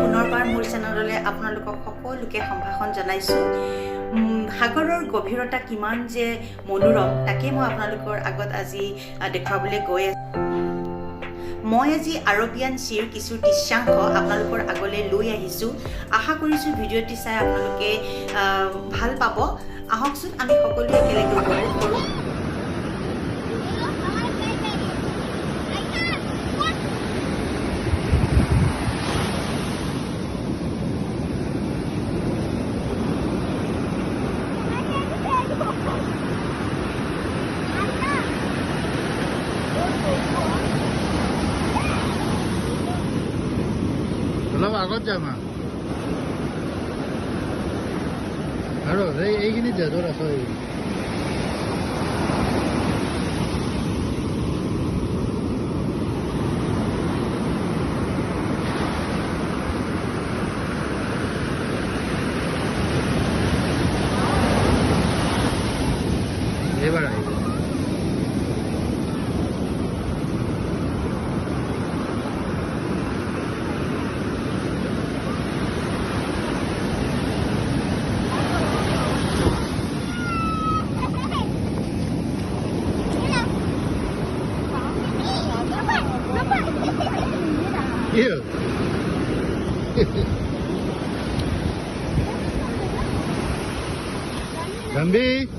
পুনৰবাৰ মোৰ চেনেললৈ আপোনালোকক সকলোকে সম্ভাষণ জনাইছোঁ। সাগৰৰ গভীৰতা কিমান যে মনোৰম তাকে মই আপোনালোকৰ আগত আজি দেখুৱাবলৈ গৈ আছোঁ। মই আজি আৰবিয়ান চিৰ কিছু দৃশ্যাংশ আপোনালোকৰ আগলৈ লৈ আহিছোঁ। আশা কৰিছোঁ ভিডিঅ'টি চাই আপোনালোকে ভাল পাব। আহকচোন আমি সকলোৱে একেলগে উপভোগ কৰোঁ। অলপ আগত যাম আৰু এইখিনি য'ত আছ এইবাৰ আহিব Iya. Gambi.